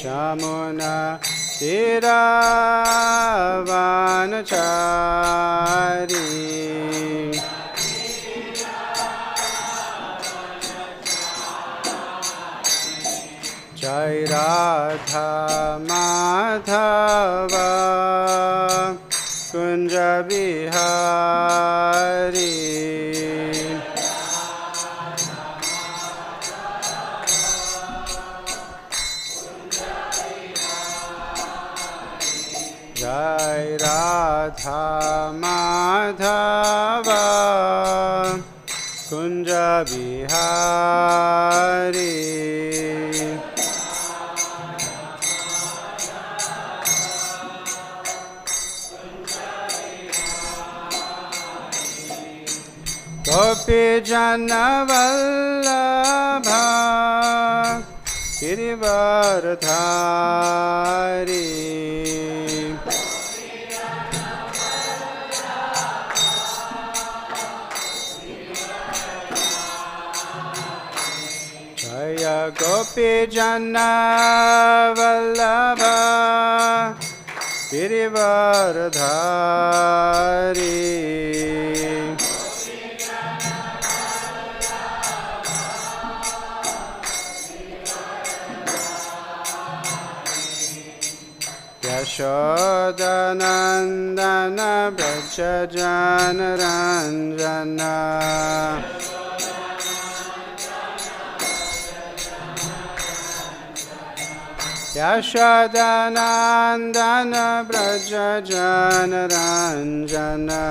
Yamuna Tiravanachari Jai Radha Madhava Kunja Bihari Jai Radha Madhava Kunja Bihari Gopi Jana Vallabha Girivardhari Jaya Gopi Jana Vallabha Girivardhari Yashodanandana Brajajanaranjana Yashodanandana Brajajanaranjana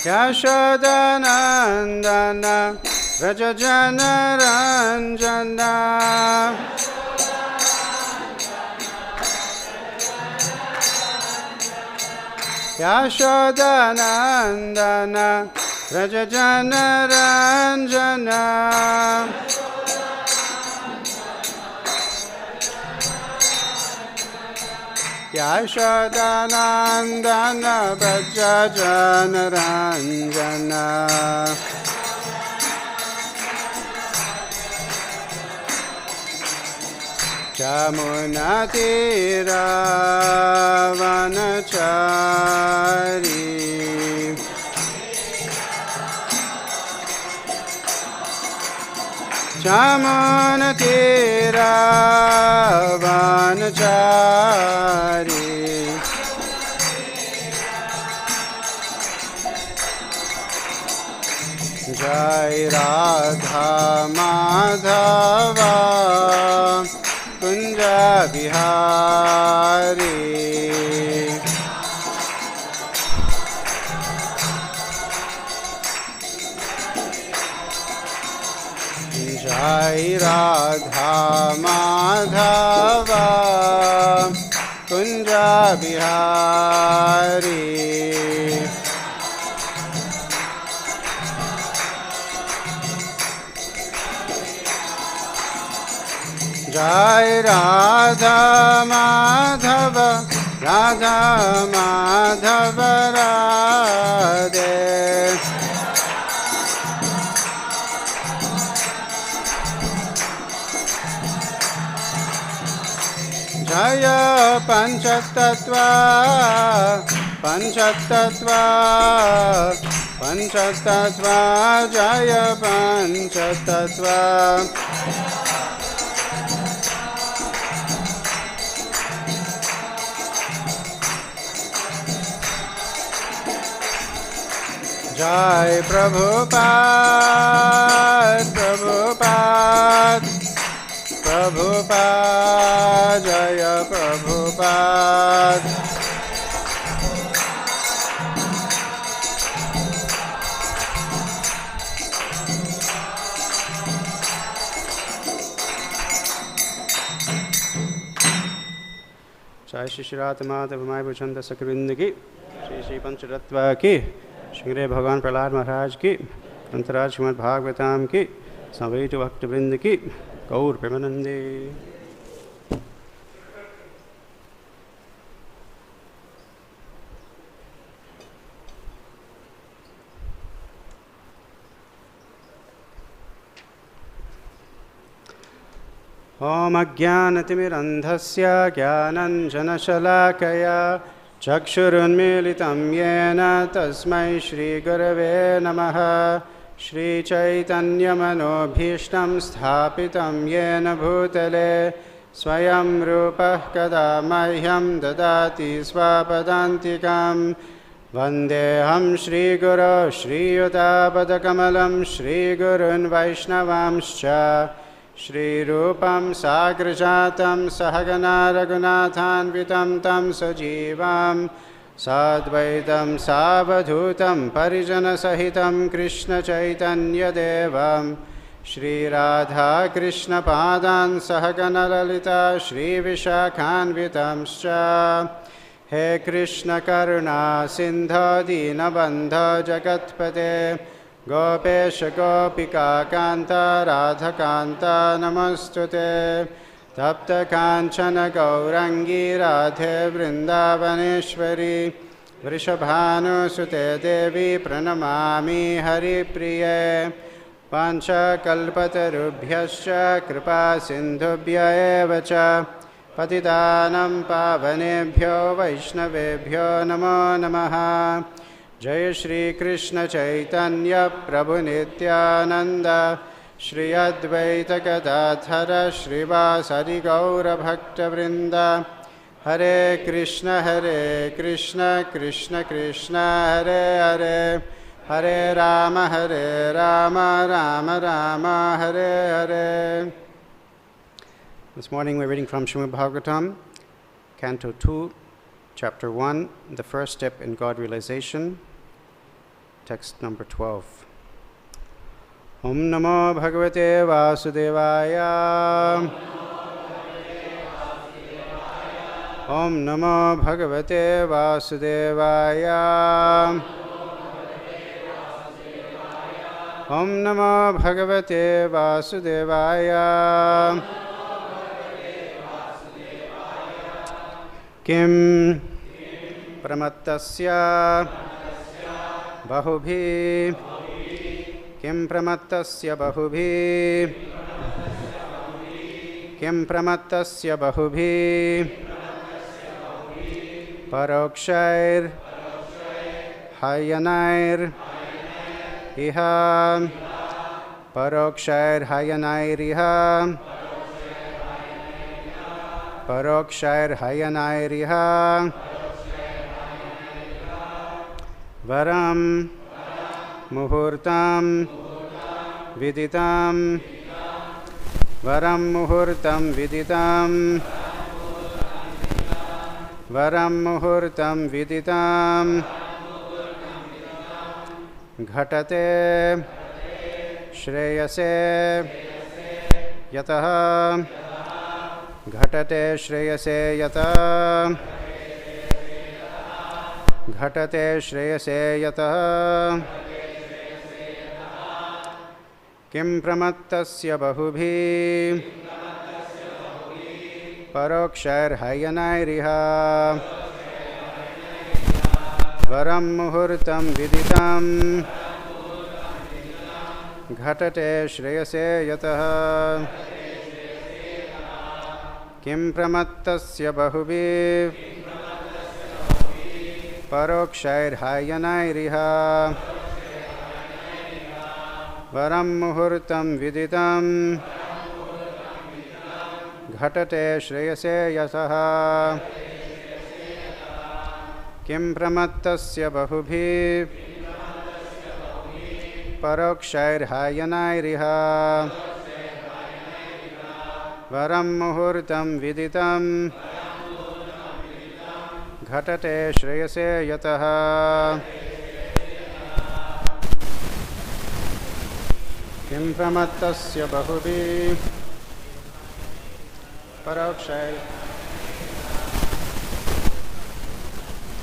Yashodanandana Brajajanaranjana Yashodanandana Brajajanaranjana Yashodanandana Brajajanaranjana Jamuna Tiravanachari Jamuna Tiravanachari Jai Radha Madhava Kunja Bihari Jai Radha Madhava Kunja Bihari Jai Radha Madhava Radha Madhava Radhe Jaya Panchatattva Panchatattva Panchatattva Jaya Panchatattva Jai Prabhupada, Prabhupada, Prabhupada, Jaya Prabhupada. Jai Shri Shri Radha Madhava Mai Bhujanda Sakrivinda ki, Shri Shri Pancharatva ki, Shri Bhagavan Prahlad Maharaj ki, Antaraj Srimad Bhagavatam ki, Samvaitu Bhaktivinoda ki, Gaur Premanande. ॐ अज्ञानतिमिरन्धस्य ज्ञानञ्जनशलाकया चक्षुरुन्मीलितं येन तस्मै श्रीगुरवे नमः। श्रीचैतन्यमनोभीष्टं स्थापितं येन भूतले स्वयं रूपः कदा मह्यं ददाति स्वपदान्तिकं। वन्देऽहं श्रीगुरो श्रीयुतापदकमलं श्रीगुरुन् वैष्णवांश्च श्रीरूपं साग्रजातं सहगना रघुनाथान्वितं तं सजीवं साद्वैतं सावधूतं परिजनसहितं कृष्णचैतन्यदेवं श्रीराधाकृष्णपादान् सहगनललिता श्रीविशाखान्वितांश्च। हे कृष्णकरुणा सिन्धो दीनबन्धो जगत्पते गोपेश गोपिका कान्ता राधकान्ता नमस्तुते। तप्तकाञ्चन गौरङ्गी राधे वृन्दावनेश्वरी वृषभानुसुते देवी प्रणमामि हरिप्रिये। पाञ्चकल्पतरुभ्यश्च कृपासिन्धुभ्य एव च पतितानं पावनेभ्यो वैष्णवेभ्यो नमो नमः। जय श्री कृष्ण चैतन्य प्रभु नित्यानंद श्री अद्वैत गदाधर श्रीवासरि गौरभक्तवृंद। हरे Krishna Krishna Krishna Hare Hare Hare Ram Ram Ram Hare Hare. This morning we're reading from Srimad Bhagavatam, Canto 2, Chapter 1, the first step in God realization, text number 12. Om Namo Bhagavate Vasudevaya. Om Namo Bhagavate Vasudevaya. Om Namo Bhagavate Vasudevaya. Kim pramattasya bahubhiḥ. Kim pramattasya bahubhiḥ. Kim pramattasya bahubhiḥ. Parokṣair hāyanair iha. Parokṣair hāyanair iha. Parokṣair hāyanair iha. Varam muhūrtam viditam. Varam muhūrtam viditam. Varam muhūrtam viditam. Ghaṭate śreyase yataḥ. Ghaṭate śreyase yataḥ. Ghaṭate śreyase yataḥ. Kim pramattasya bahubhiḥ. Parokṣair hāyanair iha. Varam muhūrtam viditam. Ghaṭate śreyase yataḥ. Kim pramattasya bahubhiḥ. Parokṣair hāyanair iha. Varam muhūrtam viditam. Ghaṭate śreyase yataḥ. Kim pramattasya bahubhiḥ. Parokṣair hāyanair iha. Varam muhūrtam viditam. Ghaṭate śreyase yataḥ. Kim pramattasya bahubhiḥ. Parokṣair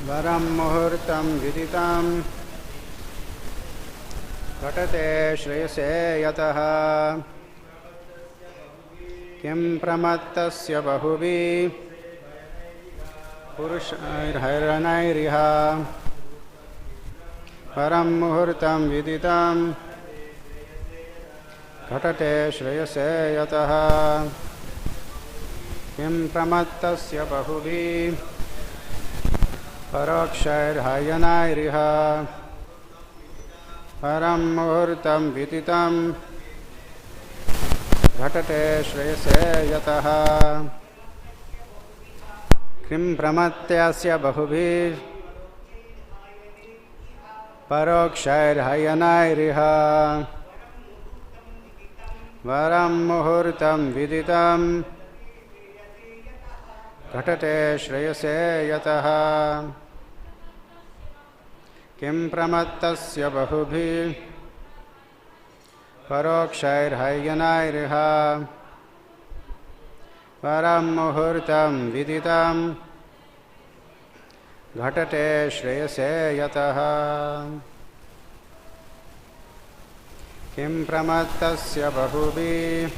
varam muhūrtam viditam. Ghaṭate śreyase yataḥ. Kim pramattasya bahubhiḥ. Purushair hāyanair iha. Varam muhūrtam viditam. Ghaṭate śreyase yataḥ. Kim pramattasya bahubhiḥ parokṣair hāyanair varam muhūrtam viditaṁ ghaṭate śreyase yataḥ. Kim pramattasya bahubhiḥ parokṣair hāyanair varam muhūrtam viditam ghaṭate śreyase yataḥ. Kim pramattasya bahubhiḥ parokṣair hāyanair varam muhūrtam viditam ghaṭate śreyase yataḥ. Kim pramattasya bahubhiḥ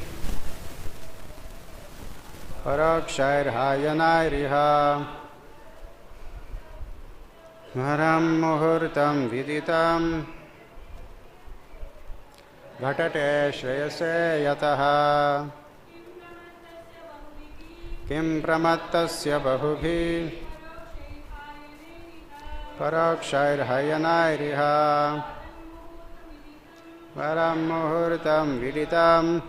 parokṣair hāyanair varam muhūrtam viditam ghaṭate śreyase yataḥ. Kim pramattasya bahubhiḥ parokṣair hāyanair varam muhūrtam viditam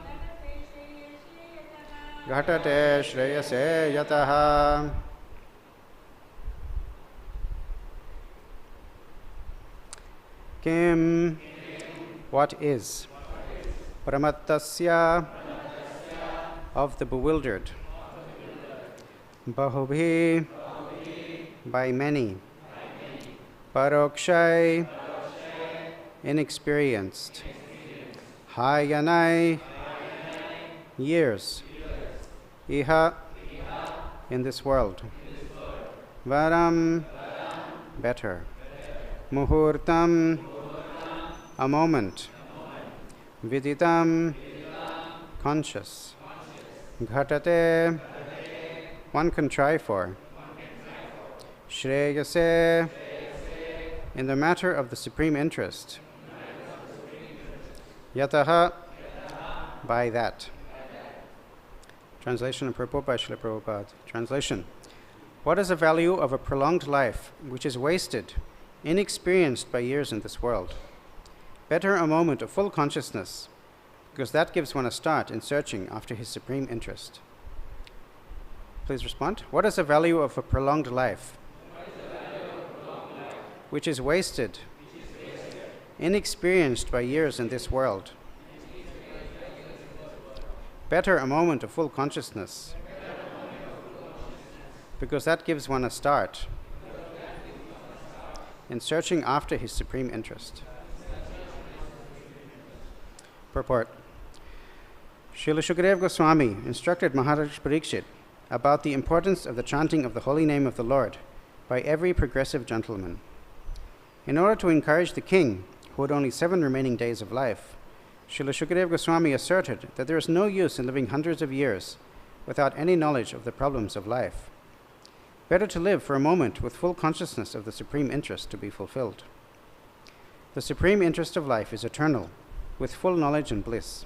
ghaṭate śreyase yataḥ. Kim, what is? Pramattasya, of the bewildered. Bahubhiḥ, by many. Parokṣaih, inexperienced. Hāyanair, years. Iha, in this world. Varam, better. Muhūrtam, a moment. Viditam, conscious. Ghaṭate, one can try for. Śreyase, in the matter of the supreme interest. Yataḥ, by that. Translation and purport by Śrīla Prabhupada. Translation. What is the value of a prolonged life which is wasted, inexperienced by years in this world? Better a moment of full consciousness, because that gives one a start in searching after his supreme interest. Please respond. What is the value of a prolonged life which is wasted, inexperienced by years in this world? Better a moment of full consciousness, because that gives one a start in searching after his supreme interest. Purport. Śrīla Śukadeva Gosvāmī instructed Mahārāja Parīkṣit about the importance of the chanting of the holy name of the Lord by every progressive gentleman. In order to encourage the king, who had only 7 remaining days of life, Śrīla Śukadeva Gosvāmī asserted that there is no use in living hundreds of years without any knowledge of the problems of life. Better to live for a moment with full consciousness of the supreme interest to be fulfilled. The supreme interest of life is eternal, with full knowledge and bliss.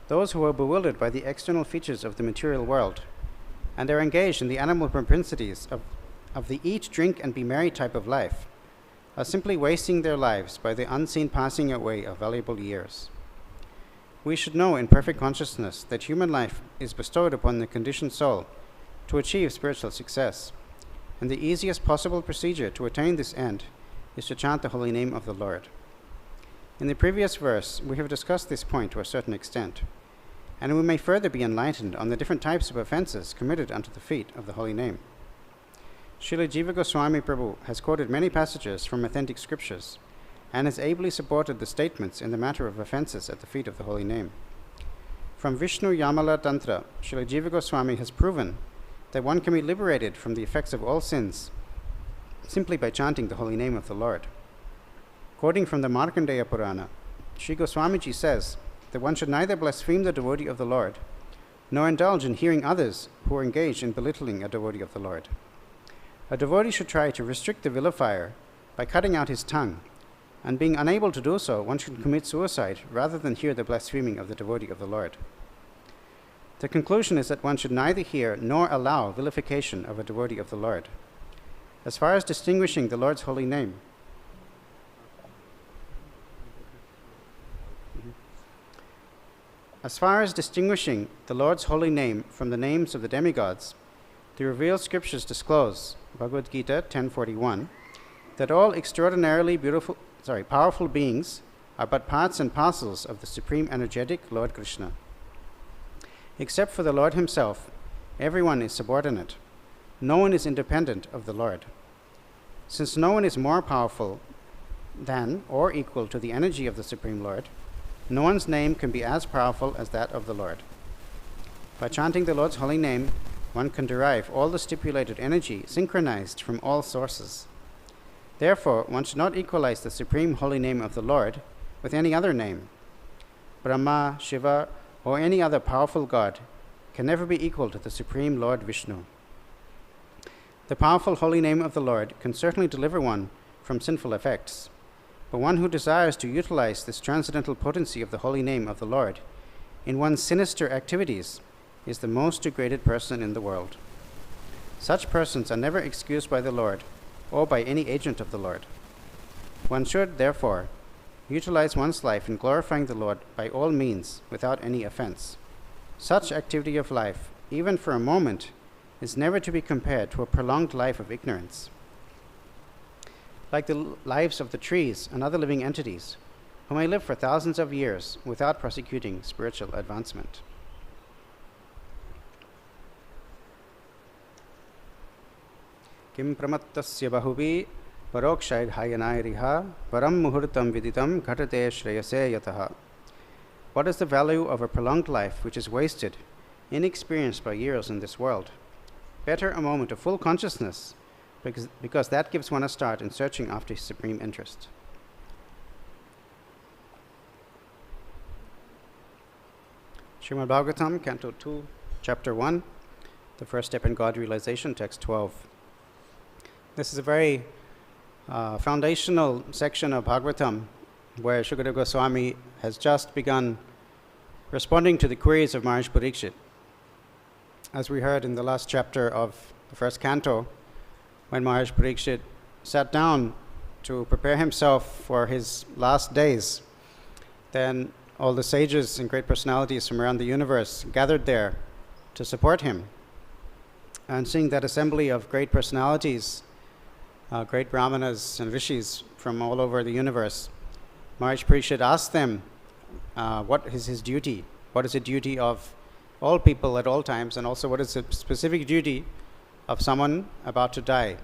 Those who are bewildered by the external features of the material world and are engaged in the animal propensities of the eat, drink, and be merry type of life are simply wasting their lives by the unseen passing away of valuable years. We should know in perfect consciousness that human life is bestowed upon the conditioned soul to achieve spiritual success, and the easiest possible procedure to attain this end is to chant the holy name of the Lord. In the previous verse, we have discussed this point to a certain extent, and we may further be enlightened on the different types of offenses committed unto the feet of the holy name. Śrīla Jīva Gosvāmī Prabhu has quoted many passages from authentic scriptures and has ably supported the statements in the matter of offenses at the feet of the holy name. From Viṣṇu-yāmala Tantra, Śrīla Jīva Gosvāmī has proven that one can be liberated from the effects of all sins simply by chanting the holy name of the Lord. Quoting from the Mārkaṇḍeya Purāṇa, Śrī Gosvāmījī says that one should neither blaspheme the devotee of the Lord, nor indulge in hearing others who are engaged in belittling a devotee of the Lord. A devotee should try to restrict the vilifier by cutting out his tongue, and being unable to do so, one should commit suicide rather than hear the blaspheming of the devotee of the Lord. The conclusion is that one should neither hear nor allow vilification of a devotee of the Lord. As far as distinguishing the Lord's holy name, from the names of the demigods, the revealed scriptures disclose, Bhagavad Gita 10:41, that all extraordinarily powerful beings are but parts and parcels of the supreme energetic Lord Krishna. Except for the Lord himself, everyone is subordinate. No one is independent of the Lord. Since no one is more powerful than or equal to the energy of the Supreme Lord, no one's name can be as powerful as that of the Lord. By chanting the Lord's holy name, one can derive all the stipulated energy synchronized from all sources. Therefore, one should not equalize the supreme holy name of the Lord with any other name. Brahma, Shiva, or any other powerful god can never be equal to the Supreme Lord Viṣṇu. The powerful holy name of the Lord can certainly deliver one from sinful effects, but one who desires to utilize this transcendental potency of the holy name of the Lord in one's sinister activities is the most degraded person in the world. Such persons are never excused by the Lord or by any agent of the Lord. One should, therefore, utilize one's life in glorifying the Lord by all means without any offense. Such activity of life, even for a moment, is never to be compared to a prolonged life of ignorance. Like the lives of the trees and other living entities, who may live for thousands of years without prosecuting spiritual advancement. Kim pramattasya bahubhiḥ parokṣair hāyanair varam muhūrtam viditaṁ ghaṭate śreyase yataḥ. What is the value of a prolonged life which is wasted, inexperienced by years in this world? Better a moment of full consciousness, because that gives one a start in searching after his supreme interest. Srimad Bhagavatam, Canto 2, Chapter 1, the first step in God realization, Text 12. This is a very foundational section of Bhagavatam where Śukadeva Gosvāmī has just begun responding to the queries of Mahārāja Parīkṣit. As we heard in the last chapter of the first canto, when Mahārāja Parīkṣit sat down to prepare himself for his last days, then all the sages and great personalities from around the universe gathered there to support him. And seeing that assembly of great personalities, great brahmanas and rishis from all over the universe, Mahārāja Parīkṣit asked them, what is his duty? What is the duty of all people at all times, and also what is the specific duty of someone about to die?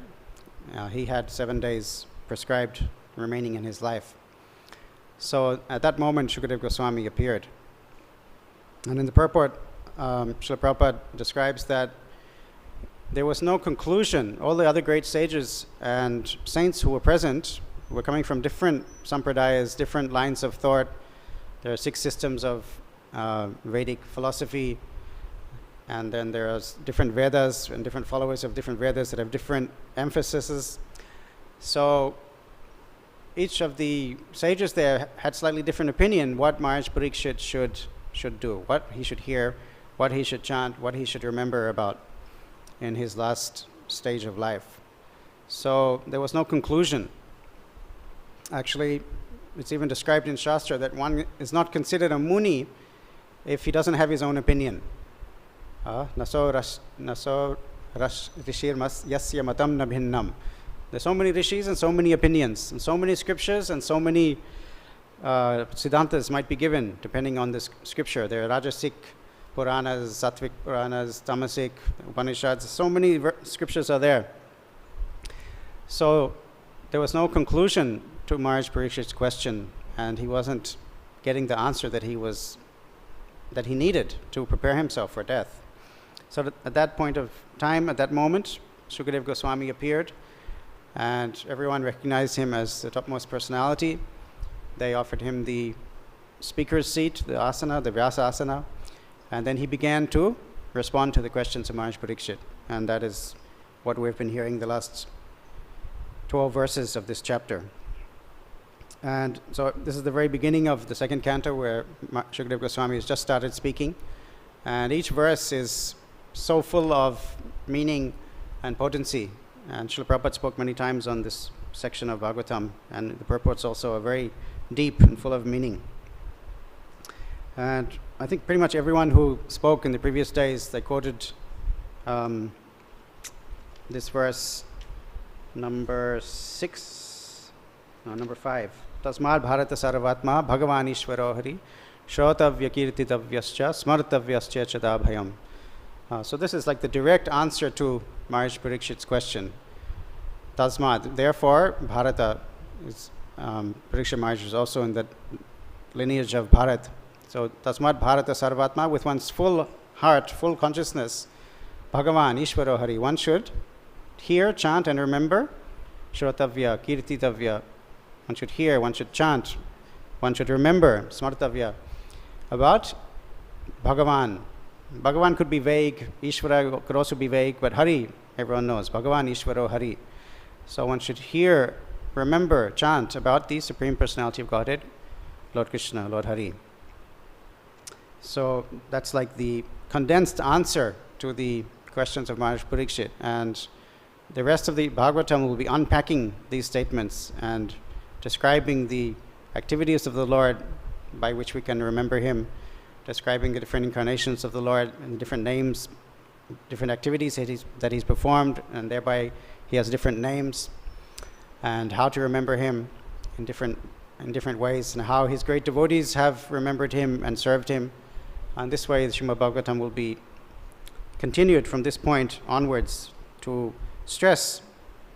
He had 7 days prescribed remaining in his life. So at that moment, Śukadeva Gosvāmī appeared. And in the Purport, Srila Prabhupada describes that there was no conclusion. All the other great sages and saints who were present were coming from different sampradayas, different lines of thought. There are 6 systems of Vedic philosophy, and then there are different Vedas and different followers of different Vedas that have different emphases. So each of the sages there had slightly different opinion what Mahārāja Parīkṣit should do, what he should hear, what he should chant, what he should remember about in his last stage of life. So there was no conclusion. Actually, it's even described in Shastra that one is not considered a muni if he doesn't have his own opinion. Naso rishir yasya matam na bhinnam. There's so many rishis and so many opinions, and so many scriptures and so many siddhantas might be given depending on this scripture. There are Rajasic Puranas, Sattvic Puranas, Tamasic, Upanishads, so many scriptures are there. So there was no conclusion to Mahārāja Parīkṣit's question, and he wasn't getting the answer that he needed to prepare himself for death. So at that point of time, at that moment, Śukadeva Gosvāmī appeared, and everyone recognized him as the topmost personality. They offered him the speaker's seat, the asana, the Vyasa asana, and then he began to respond to the questions of Mahārāja Parīkṣit, and that is what we've been hearing the last 12 verses of this chapter. And so this is the very beginning of the second canto where Śukadeva Gosvāmī has just started speaking, And each verse is so full of meaning and potency. And Srila Prabhupada spoke many times on this section of Bhagavatam, and the purports also are very deep and full of meaning. And I think pretty much everyone who spoke in the previous days, they quoted this verse number 5. Tasmad bharata sarvatma bhagavan ishvaro hari shrotavya kirtitavyascha smartavyascha chadabhayam. So this is like the direct answer to Mahārāja Parīkṣit's question. Tasmad, therefore, Bharata is Parikṣit Maharaj is also in the lineage of Bharat. So Tasmad Bharata Sarvatma, with one's full heart, full consciousness, Bhagavan Ishvaro Hari, one should hear, chant and remember, Shrotavya, Kirtitavya, one should hear, one should chant, one should remember, Smartavya, about Bhagavan. Bhagavan could be vague, Ishvara could also be vague, but Hari, everyone knows, Bhagavan Ishvaro Hari. So one should hear, remember, chant about the Supreme Personality of Godhead, Lord Krishna, Lord Hari. So that's like the condensed answer to the questions of Mahārāja Parīkṣit. And the rest of the Bhagavatam will be unpacking these statements and describing the activities of the Lord by which we can remember Him, describing the different incarnations of the Lord and different names, different activities that He's performed, and thereby He has different names, and how to remember Him in different ways, and how His great devotees have remembered Him and served Him. And this way, the Srimad Bhagavatam will be continued from this point onwards to stress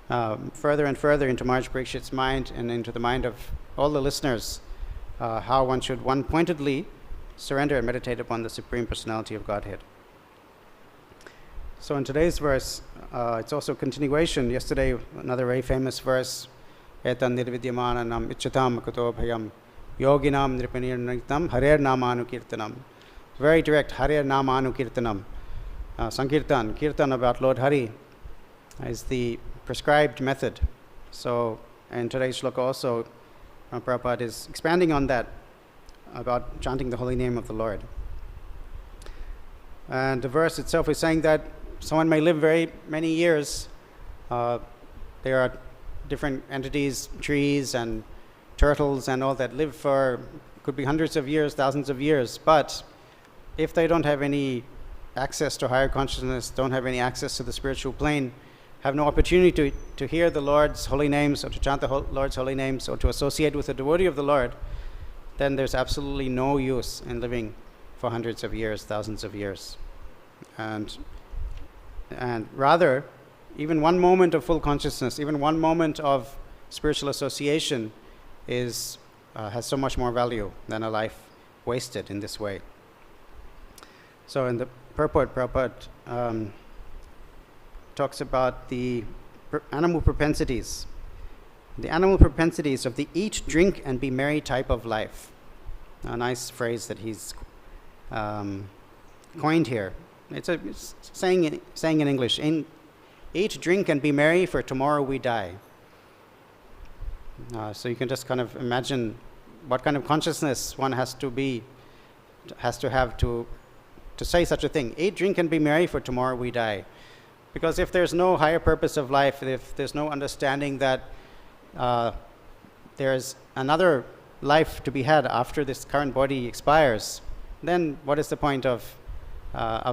further and further into Mahārāja Parīkṣit's mind and into the mind of all the listeners how one should pointedly surrender and meditate upon the Supreme Personality of Godhead. So in today's verse, it's also a continuation. Yesterday, another very famous verse, etan nirvidyamanam ichchatam kuto bhayam yoginam nripanirnitam harair namanukirtanam. Very direct, harair namanukirtanam. Sankirtan, kirtan about Lord Hari is the prescribed method. So in today's shloka also, Prabhupada is expanding on that, about chanting the holy name of the Lord. And the verse itself is saying that someone may live very many years. There are different entities, trees and turtles and all that live for, could be hundreds of years, thousands of years. But if they don't have any access to higher consciousness, don't have any access to the spiritual plane, have no opportunity to hear the Lord's holy names or to chant the Lord's holy names or to associate with a devotee of the Lord, then there's absolutely no use in living for hundreds of years, thousands of years. And rather, even one moment of full consciousness, even one moment of spiritual association has so much more value than a life wasted in this way. So in the Purport, Prabhupada talks about the animal propensities. The animal propensities of the eat, drink, and be merry type of life. A nice phrase that he's coined here. It's saying in English, eat, drink, and be merry, for tomorrow we die. So you can just kind of imagine what kind of consciousness one has to have to say such a thing. Eat, drink, and be merry, for tomorrow we die. Because if there's no higher purpose of life, if there's no understanding that there's another life to be had after this current body expires, then what is the point of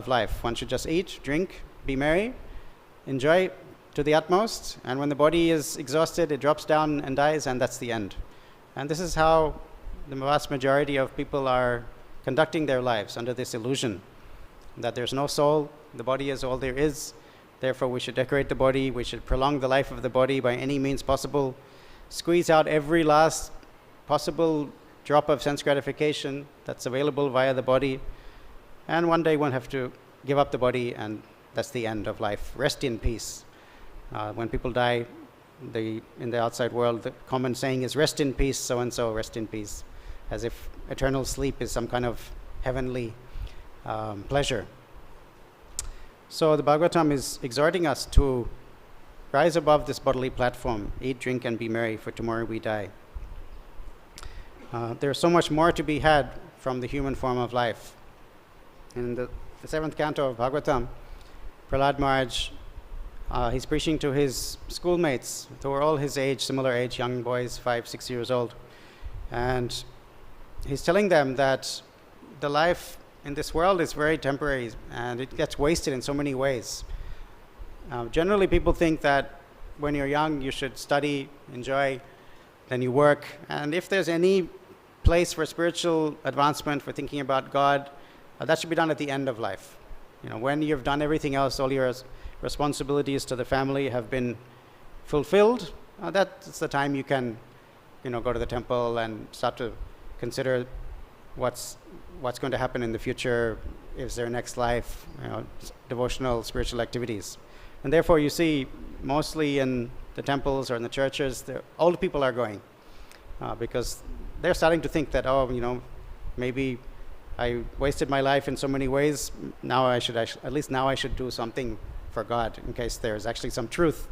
life? One should just eat, drink, be merry, enjoy to the utmost, and when the body is exhausted, it drops down and dies, and that's the end. And this is how the vast majority of people are conducting their lives, under this illusion that there's no soul, the body is all there is. Therefore, we should decorate the body, we should prolong the life of the body by any means possible, squeeze out every last possible drop of sense gratification that's available via the body, and one day one have to give up the body, and that's the end of life. Rest in peace. When people die in the outside world, the common saying is rest in peace, so-and-so, rest in peace, as if eternal sleep is some kind of heavenly pleasure. So the Bhagavatam is exhorting us to rise above this bodily platform, eat, drink, and be merry, for tomorrow we die. There's so much more to be had from the human form of life. In the the 7th canto of Bhagavatam, Prahlad Maharaj, he's preaching to his schoolmates who are all his age, similar age, young boys, 5, 6 years old. And he's telling them that the life in this world is very temporary and it gets wasted in so many ways. Generally, people think that when you're young, you should study, enjoy, then you work. And if there's any place for spiritual advancement, for thinking about God, that should be done at the end of life. When you've done everything else, all your responsibilities to the family have been fulfilled, that's the time you can, go to the temple and start to consider what's going to happen in the future, is there next life, devotional, spiritual activities. And therefore you see, mostly in the temples or in the churches, the old people are going because they're starting to think that, maybe I wasted my life in so many ways, now I should do something for God, in case there's actually some truth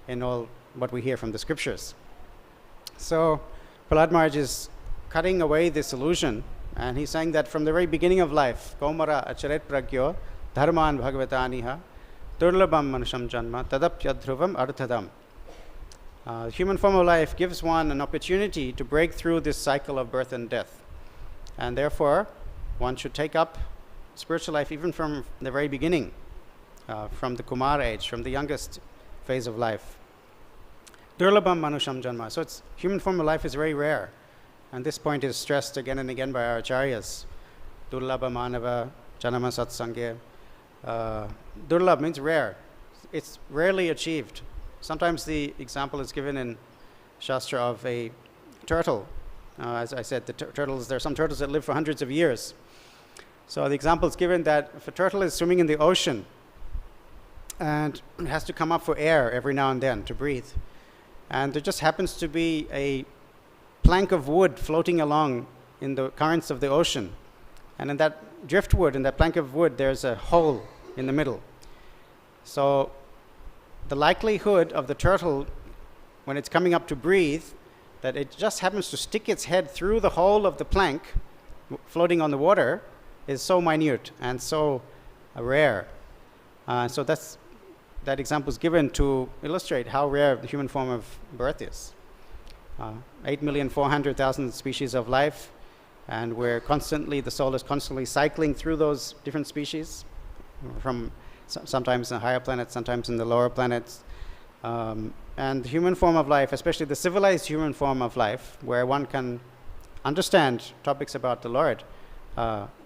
in all what we hear from the scriptures. So Prahlad Maharaj is cutting away this illusion, and he's saying that from the very beginning of life, Kaumara acharet pragyo dharman bhagavataniha durlabham manusham janma tadapyadhruvam arthadam. The human form of life gives one an opportunity to break through this cycle of birth and death. And therefore, one should take up spiritual life even from the very beginning, from the Kumar age, from the youngest phase of life. Durlabham manusham janma. So human form of life is very rare. And this point is stressed again and again by our acharyas. Durlabha manava janama satsangya. Durlabh means rare. It's rarely achieved. Sometimes the example is given in Shastra of a turtle. As I said, there are some turtles that live for hundreds of years. So the example is given that if a turtle is swimming in the ocean and it has to come up for air every now and then to breathe, and there just happens to be a plank of wood floating along in the currents of the ocean, and in that driftwood, in that plank of wood, there's a hole in the middle. So the likelihood of the turtle, when it's coming up to breathe, that it just happens to stick its head through the hole of the plank floating on the water is so minute and so rare. So that example is given to illustrate how rare the human form of birth is. 8,400,000 species of life, and the soul is constantly cycling through those different species, from sometimes in the higher planets, sometimes in the lower planets. And the human form of life, especially the civilized human form of life, where one can understand topics about the Lord,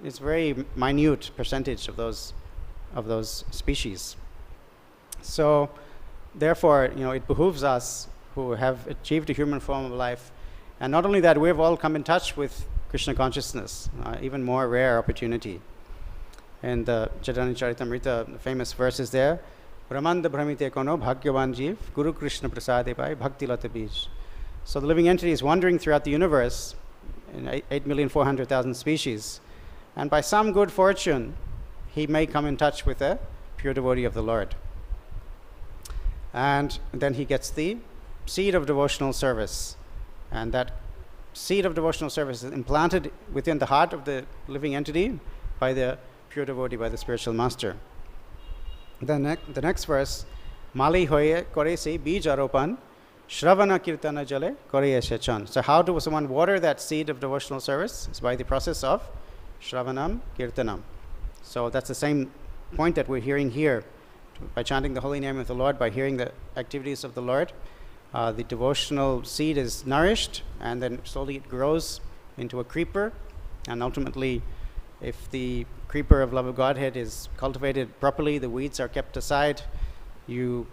is very minute percentage of those species. So therefore, it behooves us who have achieved a human form of life, and not only that, we've all come in touch with Krishna consciousness, even more rare opportunity. In the Chaitanya Charitamrita, the famous verse is there, Brahmanda Brahmite Kono Bhagyavan Jeev Guru Krishna Prasade Pai Bhakti Lata Bij. So the living entity is wandering throughout the universe in 8,400,000 species, and by some good fortune, he may come in touch with a pure devotee of the Lord. And then he gets the seed of devotional service, and that seed of devotional service is implanted within the heart of the living entity by the pure devotee, by the spiritual master. The next verse, Mali hoye kore se bij aropan shravana kirtana jale kore chan. So how does someone water that seed of devotional service? It's by the process of shravanam kirtanam. So that's the same point that we're hearing here. By chanting the holy name of the Lord, by hearing the activities of the Lord, the devotional seed is nourished, and then slowly it grows into a creeper, and ultimately, if the creeper of love of Godhead is cultivated properly, the weeds are kept aside, you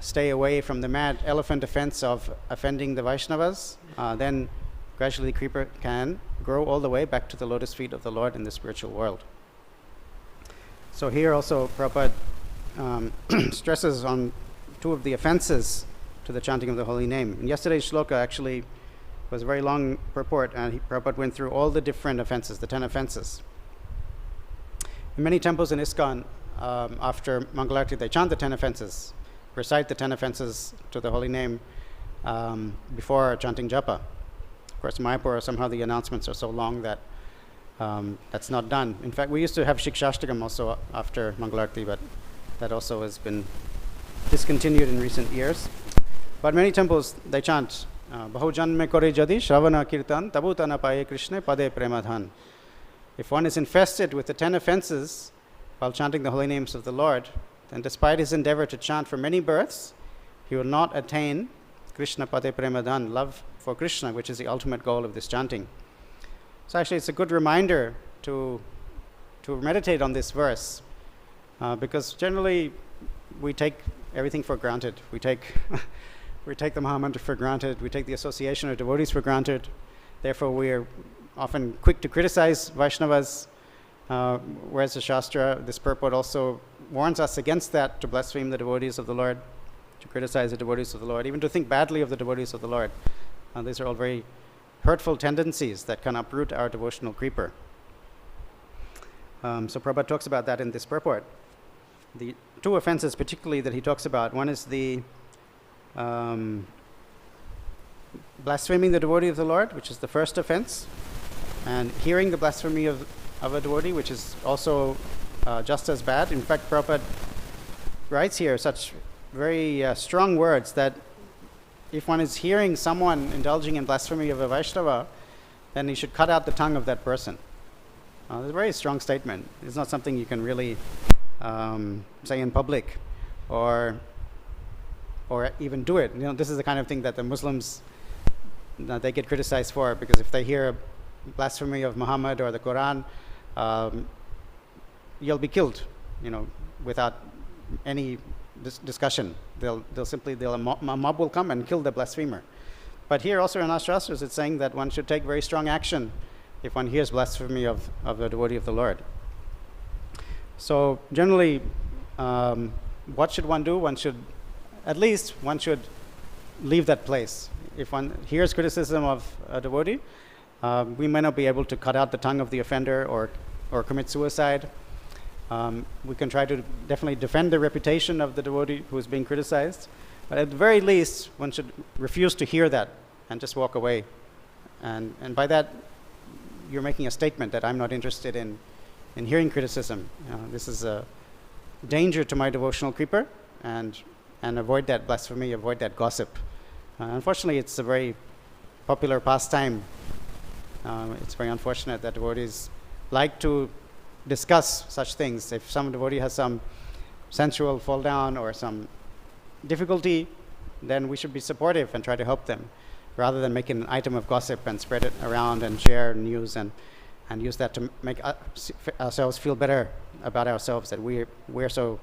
stay away from the mad elephant offense of offending the Vaishnavas, then gradually the creeper can grow all the way back to the lotus feet of the Lord in the spiritual world. So here also Prabhupada stresses on two of the offenses to the chanting of the holy name. In yesterday's shloka actually was a very long purport, and Prabhupada went through all the different offenses, the 10 offenses. In many temples in ISKCON, after Mangalarti, they chant the 10 offenses, recite the 10 offenses to the holy name before chanting japa. Of course, in Mayapur, somehow the announcements are so long that That's not done. In fact, we used to have Shikshashtakam also after Mangalarti, but that also has been discontinued in recent years. But many temples, they chant, Bahujanme kore jadi shravana kirtan tabutana paye krishna pade premadhan. If one is infested with the 10 offenses while chanting the holy names of the Lord, then despite his endeavor to chant for many births, he will not attain Krishna pade premadhan, love for Krishna, which is the ultimate goal of this chanting. So actually it's a good reminder to meditate on this verse, because generally we take everything for granted. We take the Mahamantra for granted. We take the association of devotees for granted. Therefore, we are often quick to criticize Vaishnavas, whereas the Shastra, this purport also warns us against that, to blaspheme the devotees of the Lord, to criticize the devotees of the Lord, even to think badly of the devotees of the Lord. These are all very hurtful tendencies that can uproot our devotional creeper. So Prabhupada talks about that in this purport. The two offenses particularly that he talks about, one is the blaspheming the devotee of the Lord, which is the first offense, and hearing the blasphemy of a devotee, which is also just as bad. In fact, Prabhupada writes here such very strong words that if one is hearing someone indulging in blasphemy of a Vaishnava, then he should cut out the tongue of that person. It's a very strong statement. It's not something you can really say in public or even do it. This is the kind of thing that the Muslims, they get criticized for, because if they hear blasphemy of Muhammad or the Quran, you'll be killed, without any discussion. A mob will come and kill the blasphemer. But here also in our Shastras, it's saying that one should take very strong action if one hears blasphemy of the devotee of the Lord. So generally, what should one do? One should leave that place. If one hears criticism of a devotee, we may not be able to cut out the tongue of the offender or commit suicide. We can try to definitely defend the reputation of the devotee who is being criticized, but at the very least, one should refuse to hear that and just walk away. And by that, you're making a statement that I'm not interested in hearing criticism. This is a danger to my devotional creeper, and avoid that blasphemy, avoid that gossip. Unfortunately, it's a very popular pastime. It's very unfortunate that devotees like to discuss such things. If some devotee has some sensual fall down or some difficulty, then we should be supportive and try to help them, rather than make it an item of gossip and spread it around and share news and use that to make ourselves feel better about ourselves, that we're so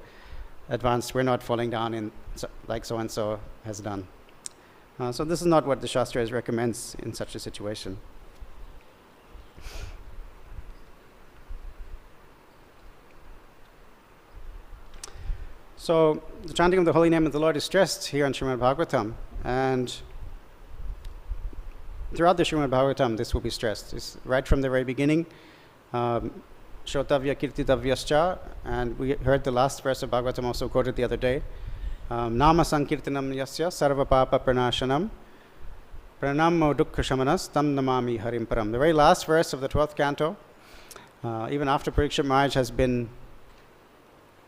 advanced, we're not falling down like so-and-so has done. So this is not what the Shastra recommends in such a situation. So the chanting of the holy name of the Lord is stressed here in Srimad Bhagavatam, and throughout the Srimad Bhagavatam this will be stressed. It's right from the very beginning, Shotavya Kirtitavyascha, and we heard the last verse of Bhagavatam also quoted the other day. Nama Sankirtanam Yasya Sarva Papa Pranashanam Pranamo Dukkha Shamanas Tam Namami Harim Param. The very last verse of the 12th canto, even after Parīkṣit Maharaj has been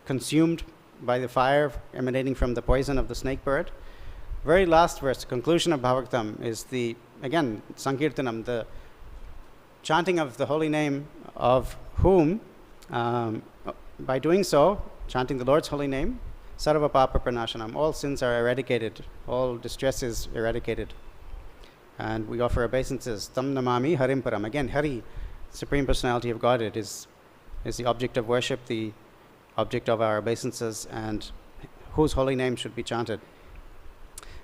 consumed by the fire emanating from the poison of the snake bird, very last verse, the conclusion of Bhagavatam, is again, Sankirtanam, the chanting of the holy name of whom, by doing so, chanting the Lord's holy name, Sarva Papa Pranashanam, all sins are eradicated, all distress is eradicated. And we offer obeisances, Tam Namami Harim Param. Again, Hari, Supreme Personality of Godhead, is the object of worship, the object of our obeisances, and whose holy name should be chanted.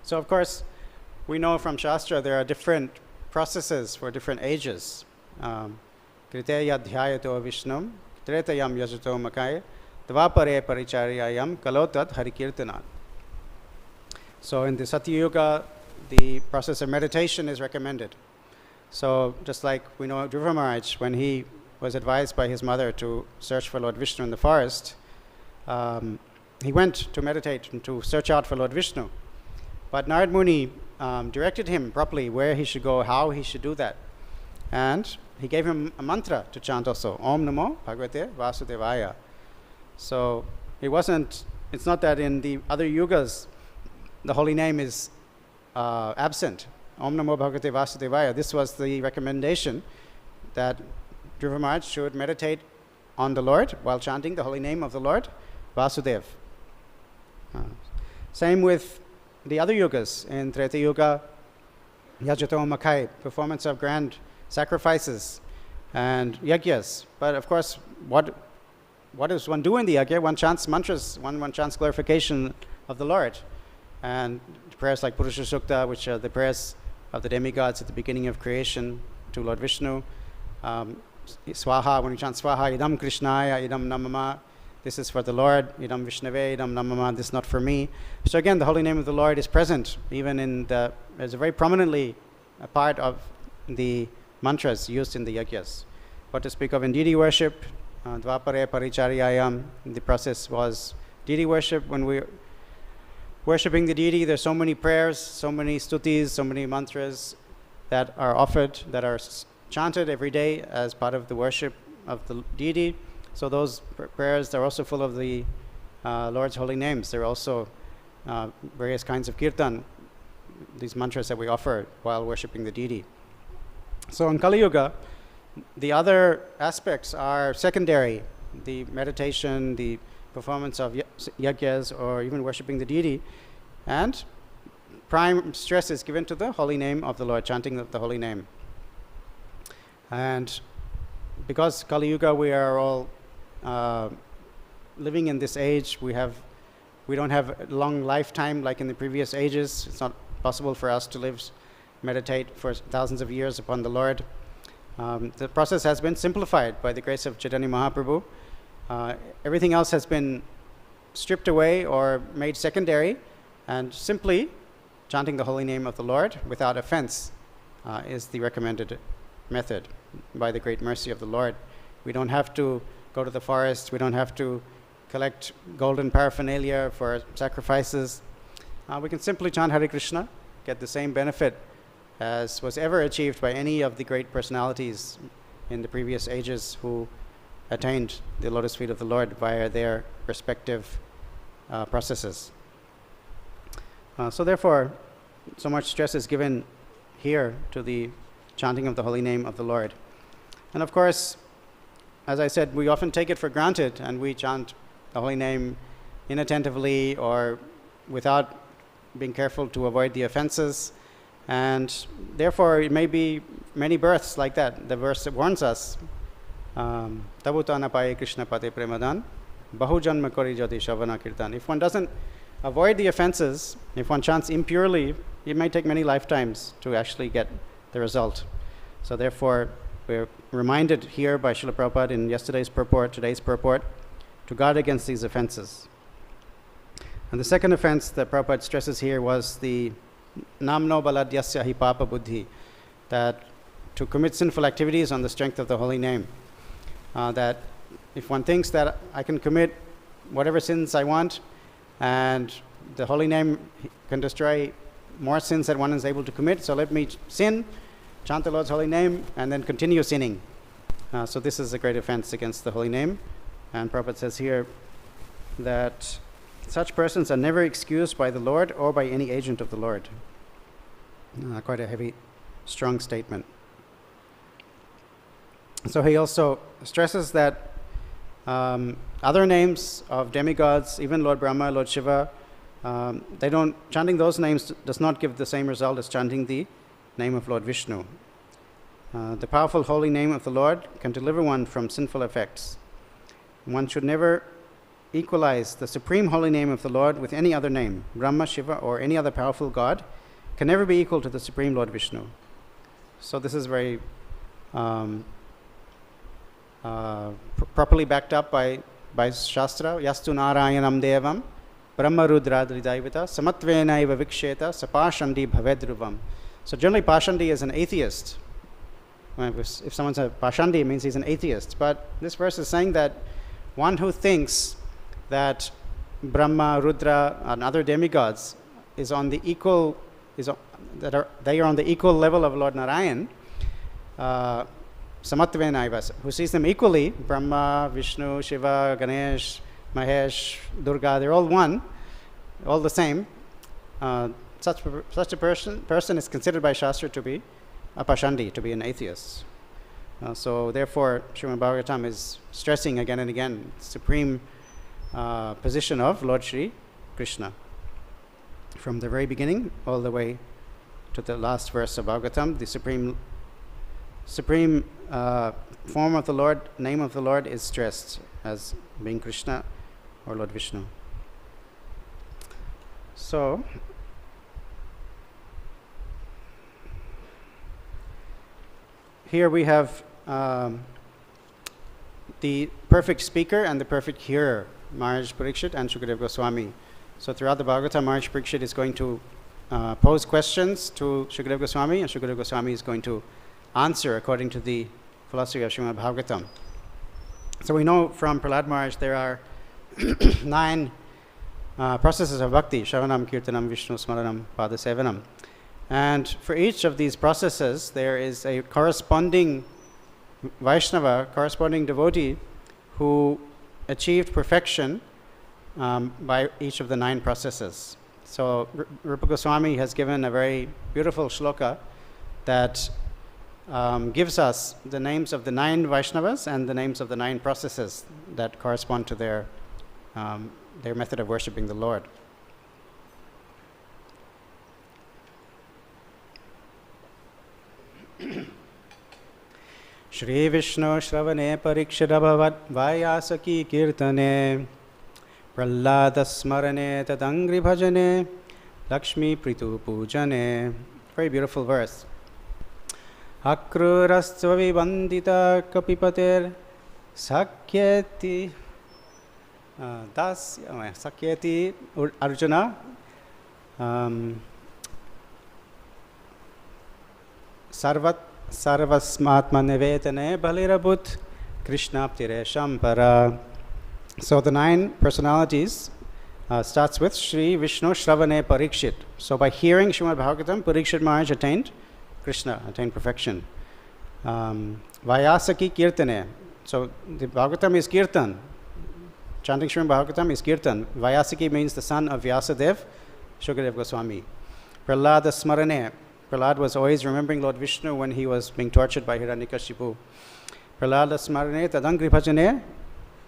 So of course, we know from Shastra there are different processes for different ages. Kriteya dhyayato Viṣṇum, Tretayam yajato makaya, Dvapare paricharyayam kalotat harikirtanat. So in the Satyuga, the process of meditation is recommended. So just like we know Dhruva Maharaj, when he was advised by his mother to search for Lord Viṣṇu in the forest, he went to meditate and to search out for Lord Viṣṇu. But Narad Muni directed him properly where he should go, how he should do that. And he gave him a mantra to chant also, Om Namo Bhagavate Vasudevaya. So it's not that in the other yugas the holy name is absent. Om Namo Bhagavate Vasudevaya. This was the recommendation that Dhruva Maharaj should meditate on the Lord while chanting the holy name of the Lord, Vasudev. Same with the other yugas. In Treta Yuga, Yajato Makai, performance of grand sacrifices and yagyas. But of course, what does one do in the yagya? One chants mantras, one chants glorification of the Lord. And prayers like Purusha Sukta, which are the prayers of the demigods at the beginning of creation to Lord Viṣṇu. Swaha, when you chant Swaha, idam Krishnaya, idam namama, this is for the Lord, idam Vishnave, idam namama, this is not for me. So again, the holy name of the Lord is present even as a very prominently a part of the mantras used in the yagyas. What to speak of in deity worship, Dvapare Paricharyayam, the process was deity worship. When we're worshipping the deity, there's so many prayers, so many stutis, so many mantras that are offered, that are chanted every day as part of the worship of the deity. So those prayers are also full of the Lord's holy names. There are also various kinds of kirtan, these mantras that we offer while worshipping the deity. So in Kali Yuga, the other aspects are secondary. The meditation, the performance of yagyas, or even worshipping the deity. And prime stress is given to the holy name of the Lord, chanting of the holy name. And because Kali Yuga, we are all living in this age, we don't have a long lifetime like in the previous ages. It's not possible for us to meditate for thousands of years upon the Lord. The process has been simplified by the grace of Chaitanya Mahaprabhu. Everything else has been stripped away or made secondary, and simply chanting the holy name of the Lord without offense is the recommended method by the great mercy of the Lord. We don't have to go to the forest. We don't have to collect golden paraphernalia for sacrifices. We can simply chant Hare Krishna, get the same benefit as was ever achieved by any of the great personalities in the previous ages who attained the lotus feet of the Lord via their respective processes. So therefore, so much stress is given here to the chanting of the holy name of the Lord. And of course, as I said, we often take it for granted and we chant the holy name inattentively or without being careful to avoid the offenses. And therefore, it may be many births like that. The verse warns us, Tabutana paye Krishna pate premadan, bahujanma kori jati shavana kirtan. If one doesn't avoid the offenses, if one chants impurely, it may take many lifetimes to actually get the result. So therefore, we're reminded here by Srila Prabhupada in yesterday's purport, today's purport, to guard against these offenses. And the second offense that Prabhupada stresses here was the namno baladyasya hi papa buddhi, that to commit sinful activities on the strength of the holy name. That if one thinks that I can commit whatever sins I want and the holy name can destroy more sins that one is able to commit, so let me sin, chant the Lord's holy name, and then continue sinning. So this is a great offense against the holy name. And Prabhupada says here that such persons are never excused by the Lord or by any agent of the Lord. Quite a heavy, strong statement. So he also stresses that other names of demigods, even Lord Brahma, Lord Shiva, chanting those names does not give the same result as chanting the name of Lord Viṣṇu. The powerful holy name of the Lord can deliver one from sinful effects. One should never equalize the supreme holy name of the Lord with any other name. Brahma, Shiva, or any other powerful god can never be equal to the Supreme Lord Viṣṇu. So this is very properly backed up by Shastra. Yastu Narayanam Devam Brahma Rudra Dridaivita Samatvena Iva Viksheta Sapashandi Bhavedruvam. So generally Pashandi is an atheist. If someone's a Pashandi, it means he's an atheist. But this verse is saying that one who thinks that Brahma, Rudra, and other demigods they are on the equal level of Lord Narayan, samattvena, who sees them equally, Brahma, Vishnu, Shiva, Ganesh, Mahesh, Durga, they're all one, all the same. Such a person is considered by Shastra to be a pashandi, to be an atheist. So therefore, Srimad Bhagavatam is stressing again and again supreme position of Lord Shri Krishna. From the very beginning all the way to the last verse of Bhagavatam, the supreme form of the Lord, name of the Lord is stressed as being Krishna or Lord Viṣṇu. So, here we have the perfect speaker and the perfect hearer, Mahārāja Parīkṣit and Śukadeva Gosvāmī. So throughout the Bhagavatam, Mahārāja Parīkṣit is going to pose questions to Śukadeva Gosvāmī, and Śukadeva Gosvāmī is going to answer according to the philosophy of Srimad Bhagavatam. So we know from Prahlad Maharaj there are 9 processes of bhakti: Shravanam, Kirtanam, Viṣṇu Smaranam, Padasevanam. And for each of these processes, there is a corresponding Vaishnava, corresponding devotee, who achieved perfection by each of the 9 processes. So Rupa Goswami has given a very beautiful shloka that gives us the names of the 9 Vaishnavas and the names of the 9 processes that correspond to their method of worshipping the Lord. Shri Viṣṇu Śravane Parikṣit Vayasaki Kirtane Prahlada Smarane Tadangri Bhajane Lakshmi Pritu Pujane. Very beautiful verse. Akrurasva vibandita kapipater sakyeti sakyeti Arjuna sarvasmatma nevetane balirabhut krishnaptire shampara. So the 9 personalities starts with Shri Viṣṇu Śravane Parīkṣit. So by hearing Srimad Bhagavatam, Parīkṣit Maharaj attained Krishna, attained perfection. Vayasaki Kirtane. So the Bhagavatam is Kirtan. Chanting Srimad Bhagavatam is Kirtan. Vayasaki means the son of Vyasadeva, Śukadeva Gosvāmī. Prahlada Smarane. Prahlad was always remembering Lord Viṣṇu when he was being tortured by Hiranyakashipu. Prahlada Smarane Tadangri Bhajane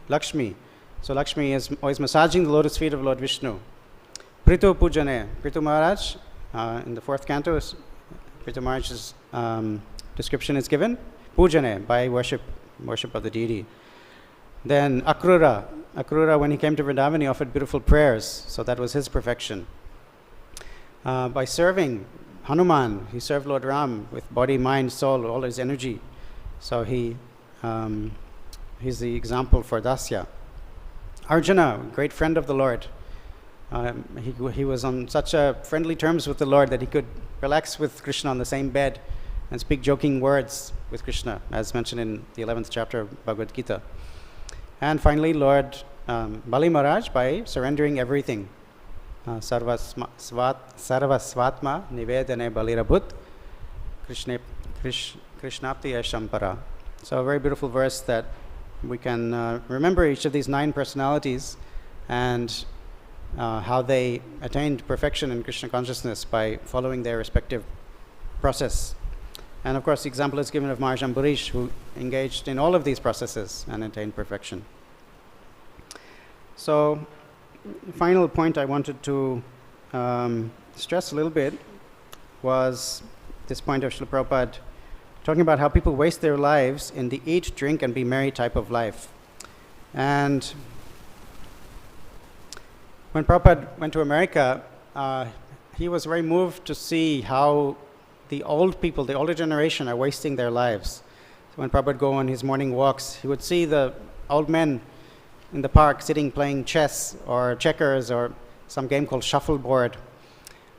Lakshmi. So Lakshmi is always massaging the lotus feet of Lord Viṣṇu. Pritu Pujane. Pritu Maharaj, in the 4th canto, Pritu Maharaj's description is given. Pujane, by worship of the deity. Then Akrura. Akrura, when he came to Vrindavan, he offered beautiful prayers. So that was his perfection. By serving Hanuman, he served Lord Ram with body, mind, soul, all his energy. So he's the example for Dasya. Arjuna, great friend of the Lord. He was on such a friendly terms with the Lord that he could relax with Krishna on the same bed and speak joking words with Krishna, as mentioned in the 11th chapter of Bhagavad Gita. And finally, Lord Bali Maharaj, by surrendering everything. Sarvasvatma nivedane balirabhut krishnapti shampara. So a very beautiful verse that we can remember each of these 9 personalities and how they attained perfection in Krishna consciousness by following their respective process. And of course, the example is given of Mahārāja Ambarish, who engaged in all of these processes and attained perfection. So, the final point I wanted to stress a little bit was this point of Srila Prabhupada talking about how people waste their lives in the eat, drink, and be merry type of life. And when Prabhupada went to America, he was very moved to see how the old people, the older generation, are wasting their lives. So when Prabhupada would go on his morning walks, he would see the old men in the park sitting playing chess or checkers or some game called shuffleboard.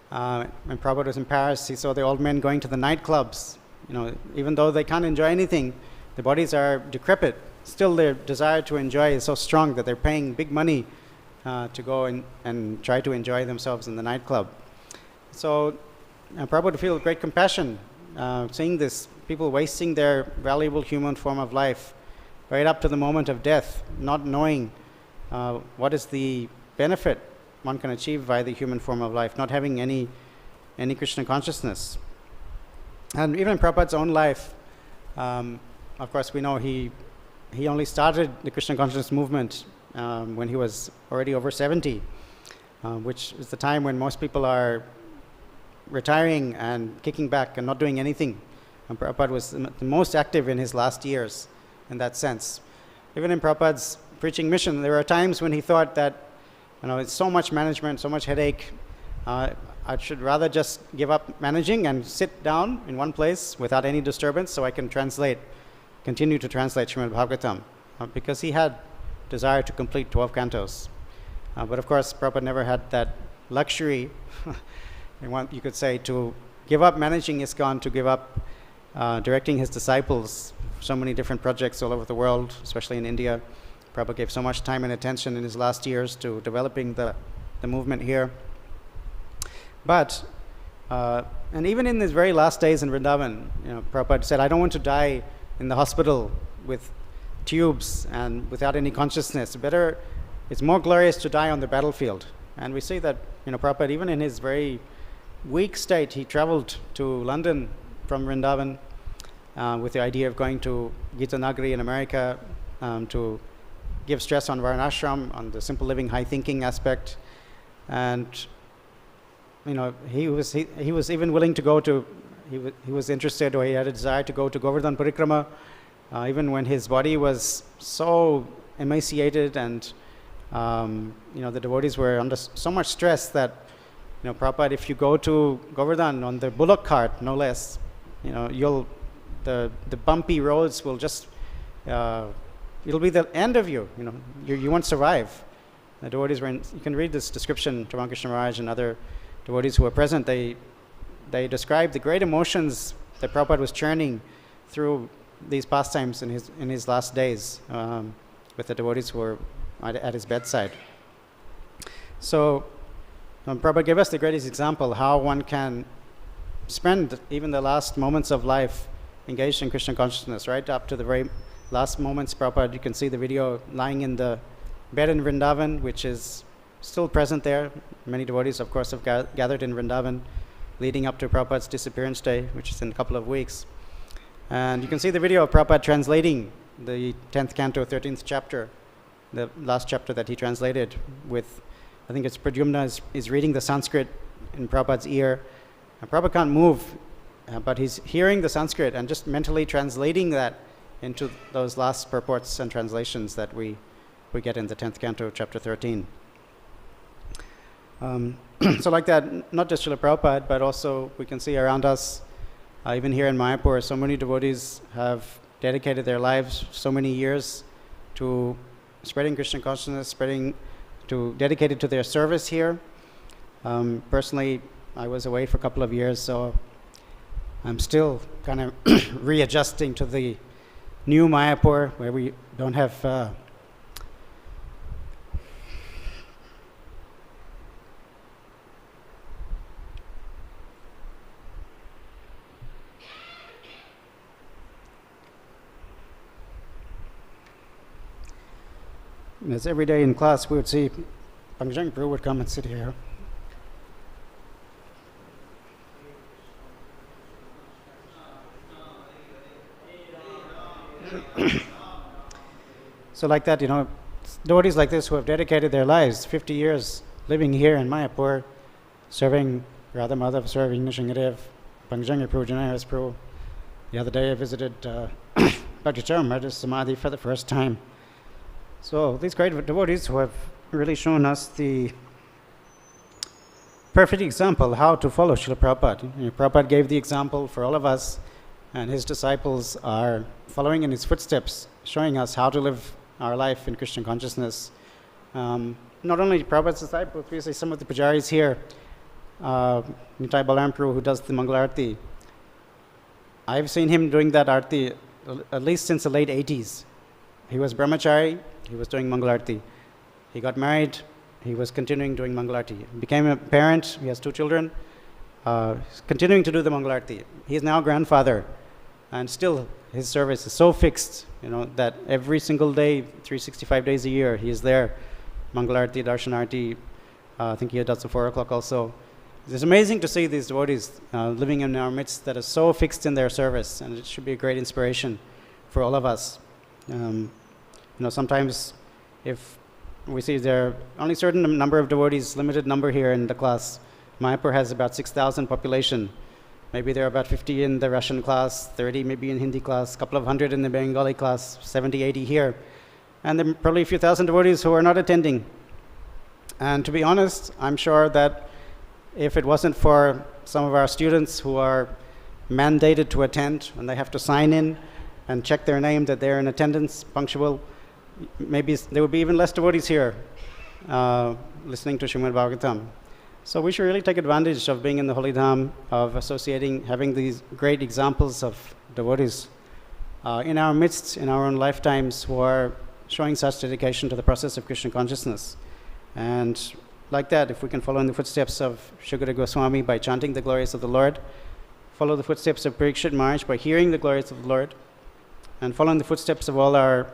When Prabhupada was in Paris, he saw the old men going to the nightclubs. You know, even though they can't enjoy anything, their bodies are decrepit. Still, their desire to enjoy is so strong that they're paying big money to go and try to enjoy themselves in the nightclub. So Prabhupada would feel great compassion seeing this, people wasting their valuable human form of life right up to the moment of death, not knowing what is the benefit one can achieve by the human form of life, not having any Krishna consciousness. And even in Prabhupada's own life, of course, we know he only started the Krishna consciousness movement when he was already over 70, which is the time when most people are retiring and kicking back and not doing anything. And Prabhupada was the most active in his last years in that sense. Even in Prabhupada's preaching mission, there were times when he thought that, it's so much management, so much headache, I should rather just give up managing and sit down in one place without any disturbance so I can continue to translate Srimad Bhagavatam, because he had desire to complete 12 cantos. But of course, Prabhupada never had that luxury, you could say, to give up managing ISKCON, to give up directing his disciples, so many different projects all over the world, especially in India. Prabhupada gave so much time and attention in his last years to developing the movement here. But, and even in his very last days in Vrindavan, Prabhupada said, I don't want to die in the hospital with tubes and without any consciousness. It's more glorious to die on the battlefield. And we see that, Prabhupada, even in his very weak state, he traveled to London from Vrindavan with the idea of going to Gita Nagari in America to give stress on Varnashram, on the simple living, high thinking aspect. And he was even willing to go to, he was interested, or he had a desire to go to Govardhan Parikrama, even when his body was so emaciated and the devotees were under so much stress that, Prabhupada, if you go to Govardhan on the bullock cart, no less, the bumpy roads will just, it'll be the end of you, you won't survive. The devotees you can read this description, Ramakrishna Maharaj and other devotees who were present, they described the great emotions that Prabhupada was churning through these pastimes in his last days with the devotees who were at his bedside. So Prabhupada gave us the greatest example how one can spend even the last moments of life engaged in Krishna consciousness, right up to the very last moments. Prabhupada, you can see the video lying in the bed in Vrindavan, which is still present there. Many devotees, of course, have gathered in Vrindavan leading up to Prabhupada's disappearance day, which is in a couple of weeks. And you can see the video of Prabhupada translating the 10th canto, 13th chapter, the last chapter that he translated with, I think it's Pradyumna is reading the Sanskrit in Prabhupada's ear. And Prabhupada can't move, but he's hearing the Sanskrit and just mentally translating that into those last purports and translations that we get in the 10th canto, chapter 13. So like that, not just Srila Prabhupada, but also we can see around us, even here in Mayapur, so many devotees have dedicated their lives so many years to spreading Krishna consciousness, dedicated to their service here. Personally, I was away for a couple of years, so I'm still kind of readjusting to the new Mayapur, where we don't have as every day in class we would see Pangjang Prabhu would come and sit here. So like that, devotees like this who have dedicated their lives, 50 years living here in Mayapur, serving Radha Madhav, serving Nishingadev, Pangjang Prabhu, Janayas Prabhu. The other day I visited Bhakti Charan Samadhi for the first time. So these great devotees who have really shown us the perfect example how to follow Srila Prabhupada. Prabhupada gave the example for all of us, and his disciples are following in his footsteps, showing us how to live our life in Krishna consciousness. Not only Prabhupada's disciples, we say some of the pujaris here, Nitai Balaram Prabhu, who does the Mangalarti. I've seen him doing that arti at least since the late 80s. He was brahmachari, he was doing Mangalarti. He got married, he was continuing doing Mangalarti. He became a parent, he has 2 children, continuing to do the Mangalarti. He is now grandfather, and still his service is so fixed, that every single day, 365 days a year, he is there. Mangalarti, Darshanarti, I think he does the 4 o'clock also. It's amazing to see these devotees living in our midst that are so fixed in their service, and it should be a great inspiration for all of us. Sometimes if we see there are only certain number of devotees, limited number here in the class. Mayapur has about 6,000 population. Maybe there are about 50 in the Russian class, 30 maybe in Hindi class, a couple of hundred in the Bengali class, 70, 80 here. And there are probably a few thousand devotees who are not attending. And to be honest, I'm sure that if it wasn't for some of our students who are mandated to attend, and they have to sign in and check their name that they're in attendance, punctual, maybe there would be even less devotees here listening to Srimad Bhagavatam. So we should really take advantage of being in the Holy Dham, of associating, having these great examples of devotees in our midst, in our own lifetimes, who are showing such dedication to the process of Krishna consciousness. And like that, if we can follow in the footsteps of Śukadeva Gosvāmī by chanting the glories of the Lord, follow the footsteps of Parīkṣit Maharaj by hearing the glories of the Lord, and follow in the footsteps of all our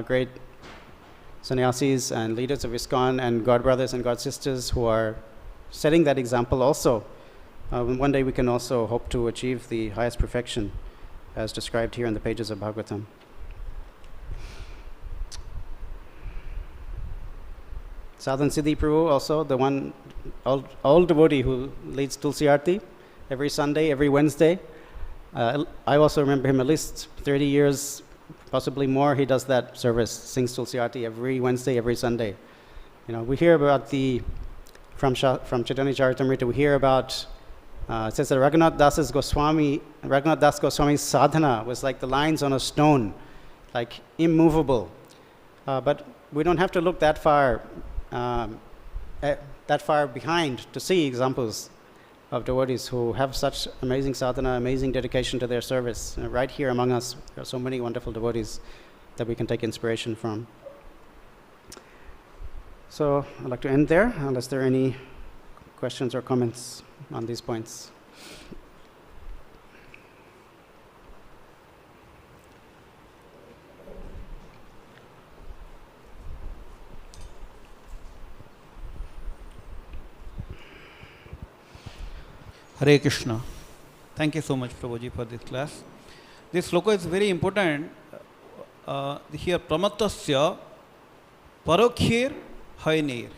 great sannyasis and leaders of ISKCON and God brothers and God sisters who are setting that example also. One day we can also hope to achieve the highest perfection as described here in the pages of Bhagavatam. Sadhan Siddhi Prabhu also, the one old devotee who leads Tulsi Aarti every Sunday, every Wednesday. I also remember him at least 30 years, possibly more. He does that service, sings Tulsi Aarti every Wednesday, every Sunday. We hear about from Chaitanya Charitamrita, we hear about, it says that Raghunath Das Goswami's sadhana was like the lines on a stone, like immovable. But we don't have to look that far behind to see examples of devotees who have such amazing sadhana, amazing dedication to their service. Right here among us, there are so many wonderful devotees that we can take inspiration from. So I'd like to end there, unless there are any questions or comments on these points. Hare Krishna. Thank you so much, Prabhuji, for this class. This sloka is very important. Here, pramattasya, parokṣair, hāyanair.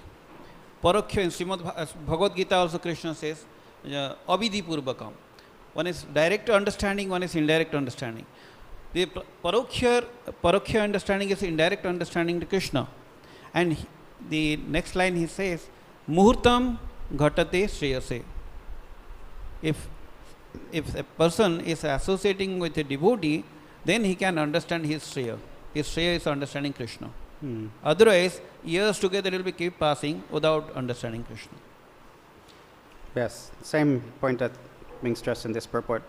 Parokṣair in Srimad Bhagavad Gita also Krishna says, abhidhi purvakam. One is direct understanding, one is indirect understanding. The parokṣair understanding is indirect understanding to Krishna. And the next line he says, muhūrtaṁ ghaṭate śreyase. If a person is associating with a devotee, then he can understand his shreya. His shreya is understanding Krishna. Otherwise, years together will be keep passing without understanding Krishna. Yes, same point that being stressed in this purport.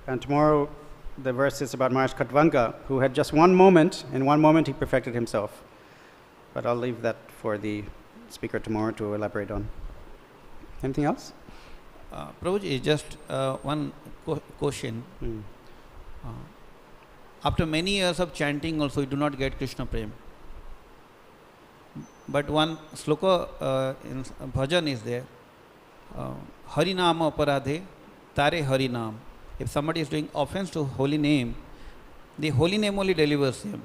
And tomorrow, the verse is about Maharaj Khatvanga, who had just one moment. In one moment, he perfected himself. But I'll leave that for the speaker tomorrow to elaborate on. Anything else? Prabhuji, just one question. After many years of chanting also, we do not get Krishna Prem. But one sloka in bhajan is there. Harinama aparadhe, tare harinam. If somebody is doing offense to holy name, the holy name only delivers him.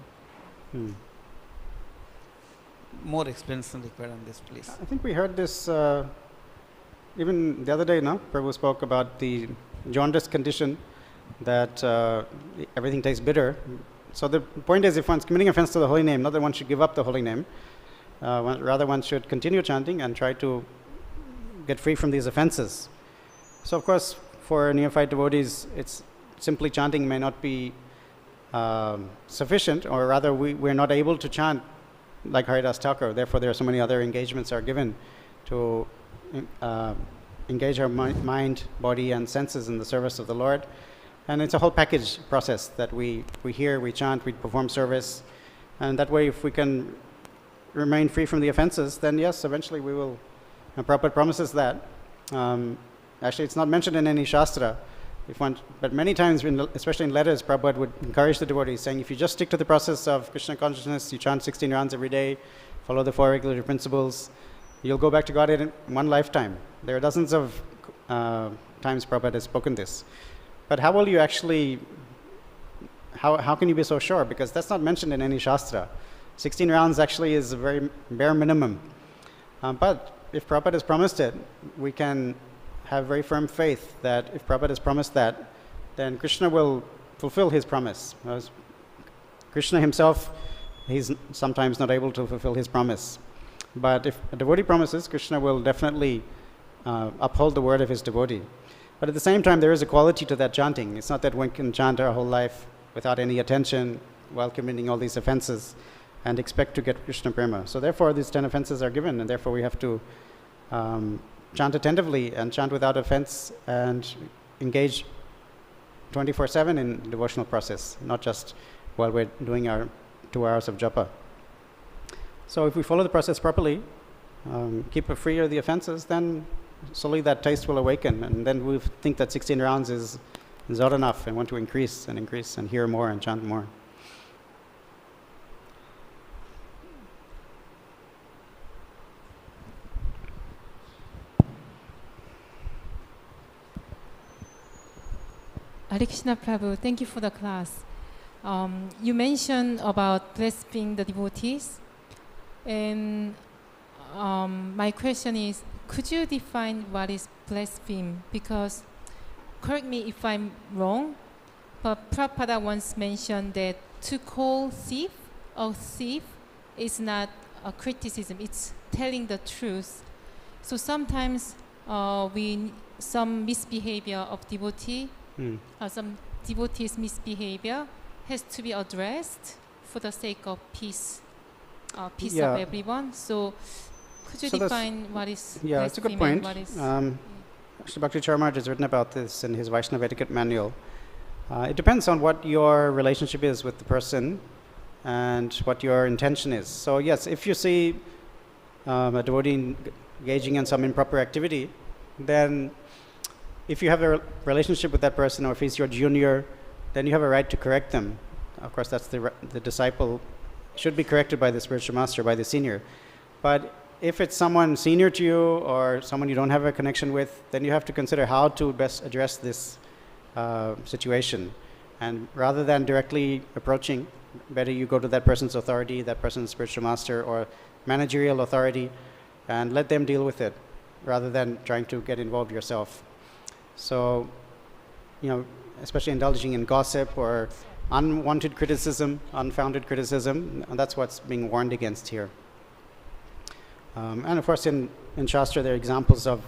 More explanation required on this, please. I think we heard this even the other day, no? Prabhu spoke about the jaundice condition, that everything tastes bitter. So the point is, if one's committing offense to the holy name, not that one should give up the holy name, rather one should continue chanting and try to get free from these offenses. So of course, for neophyte devotees, it's simply chanting may not be sufficient, or rather we're not able to chant like Haridas Thakur. Therefore, there are so many other engagements are given to engage our mind, body, and senses in the service of the Lord. And it's a whole package process that we hear, we chant, we perform service. And that way, if we can remain free from the offenses, then yes, eventually we will. And Prabhupada promises that. Actually, it's not mentioned in any Shastra. But many times, especially in letters, Prabhupada would encourage the devotees, saying, if you just stick to the process of Krishna consciousness, you chant 16 rounds every day, follow the 4 regulatory principles, you'll go back to Godhead in one lifetime. There are dozens of times Prabhupada has spoken this. But how will you actually, how can you be so sure? Because that's not mentioned in any Shastra. 16 rounds actually is a very bare minimum. But if Prabhupada has promised it, we can have very firm faith that if Prabhupada has promised that, then Krishna will fulfill his promise. As Krishna himself, he's sometimes not able to fulfill his promise. But if a devotee promises, Krishna will definitely uphold the word of his devotee. But at the same time, there is a quality to that chanting. It's not that one can chant our whole life without any attention while committing all these offenses and expect to get Krishna prema. So therefore, these 10 offenses are given, and therefore we have to chant attentively and chant without offense and engage 24/7 in devotional process, not just while we're doing our 2 hours of japa. So if we follow the process properly, keep free of the offenses, then slowly that taste will awaken, and then we think that 16 rounds is not enough and want to increase and hear more and chant more. Hare Krishna Prabhu, thank you for the class. You mentioned about blessing the devotees, and my question is, could you define what is blaspheme? Because, correct me if I'm wrong, but Prabhupada once mentioned that to call thief a thief is not a criticism, it's telling the truth. So sometimes some misbehavior of devotee, some devotees' misbehavior has to be addressed for the sake of peace of everyone. So could you define what is blasphemy? Yeah, it's a good point. Actually, Bhakti Charamaj has written about this in his Vaishnava etiquette manual. It depends on what your relationship is with the person and what your intention is. So yes, if you see a devotee engaging in some improper activity, then if you have a relationship with that person, or if he's your junior, then you have a right to correct them. Of course, that's the disciple should be corrected by the spiritual master, by the senior. But if it's someone senior to you or someone you don't have a connection with, then you have to consider how to best address this situation. And rather than directly approaching, better you go to that person's authority, that person's spiritual master or managerial authority, and let them deal with it, rather than trying to get involved yourself. So, especially indulging in gossip or unwanted criticism, unfounded criticism, and that's what's being warned against here. And of course, in Shastra, there are examples of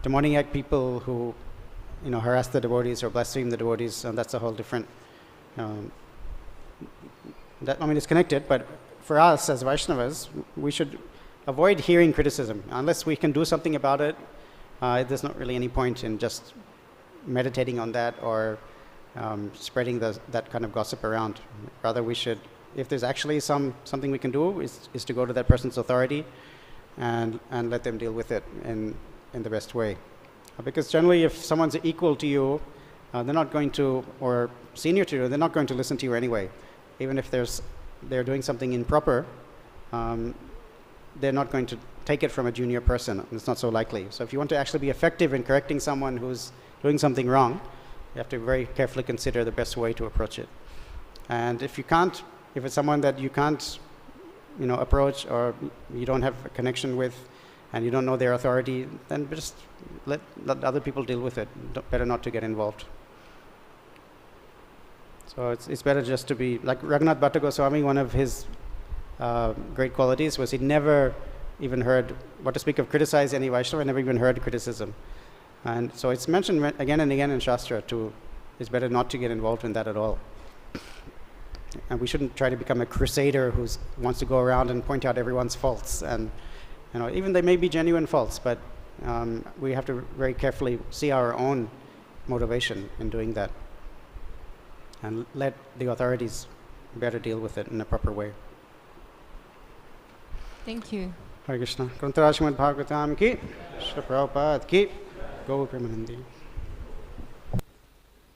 demoniac people who, harass the devotees or blaspheme the devotees, and that's a whole different. It's connected, but for us as Vaishnavas, we should avoid hearing criticism unless we can do something about it. There's not really any point in just meditating on that or spreading that kind of gossip around. Rather, we should, if there's actually something we can do, is to go to that person's authority and let them deal with it in the best way. Because generally, if someone's equal to you, they're not going to, or senior to you, they're not going to listen to you anyway. Even if they're doing something improper, they're not going to take it from a junior person. It's not so likely. So if you want to actually be effective in correcting someone who's doing something wrong, you have to very carefully consider the best way to approach it. And if it's someone that you can't, approach, or you don't have a connection with, and you don't know their authority, then just let other people deal with it. Better not to get involved. So it's better just to be, like Raghunath Bhatta Goswami, one of his great qualities was he never even heard, what to speak of criticize any Vaishnava, never even heard criticism. And so it's mentioned again and again in Shastra it's better not to get involved in that at all. And we shouldn't try to become a crusader who wants to go around and point out everyone's faults. And even they may be genuine faults, but we have to very carefully see our own motivation in doing that, and let the authorities better deal with it in a proper way. Thank you. Hare Krishna. Srimad Bhagavatam ki, Śrīla Prabhupada ki. Gaur Premanandi.